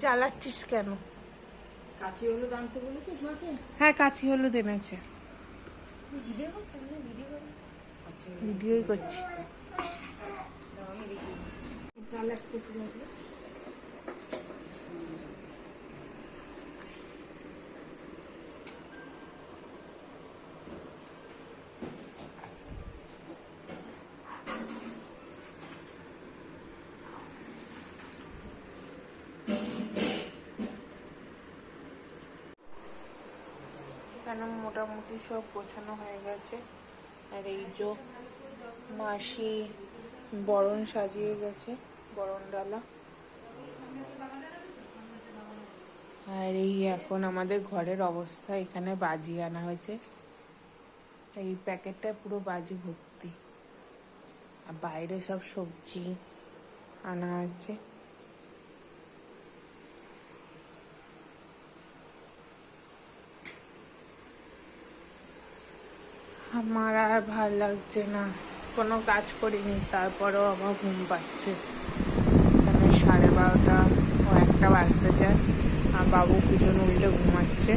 জ্বালাচ্ছিস কেন? কাঁচি হলুদ আনতে বলেছিস মাকে? হ্যাঁ, কাঁচি হলুদ এনেছে। ভিডিও করছে, ভিডিও করে ভিডিওই করছি। আমি দেখি চাল এক টুকরো লাগবে। এখানে মোটামুটি সব গোছানো হয়ে গেছে। আর এই যে মাসি বরণ সাজিয়ে গেছে, বরণ ডালা। আর এই এখন আমাদের ঘরের অবস্থা, এখানে বাজি আনা হয়েছে, এই প্যাকেটটা পুরো বাজি ভর্তি। আর বাইরে সব সবজি আনা হয়েছে। আমার আর ভাল লাগছে না, কোনো কাজ করিনি, তারপরেও আমার ঘুম পাচ্ছে। এখানে 12:30 ও 1টা বাজতে যায়, আর বাবু পিছনে উল্টে ঘুমাচ্ছে।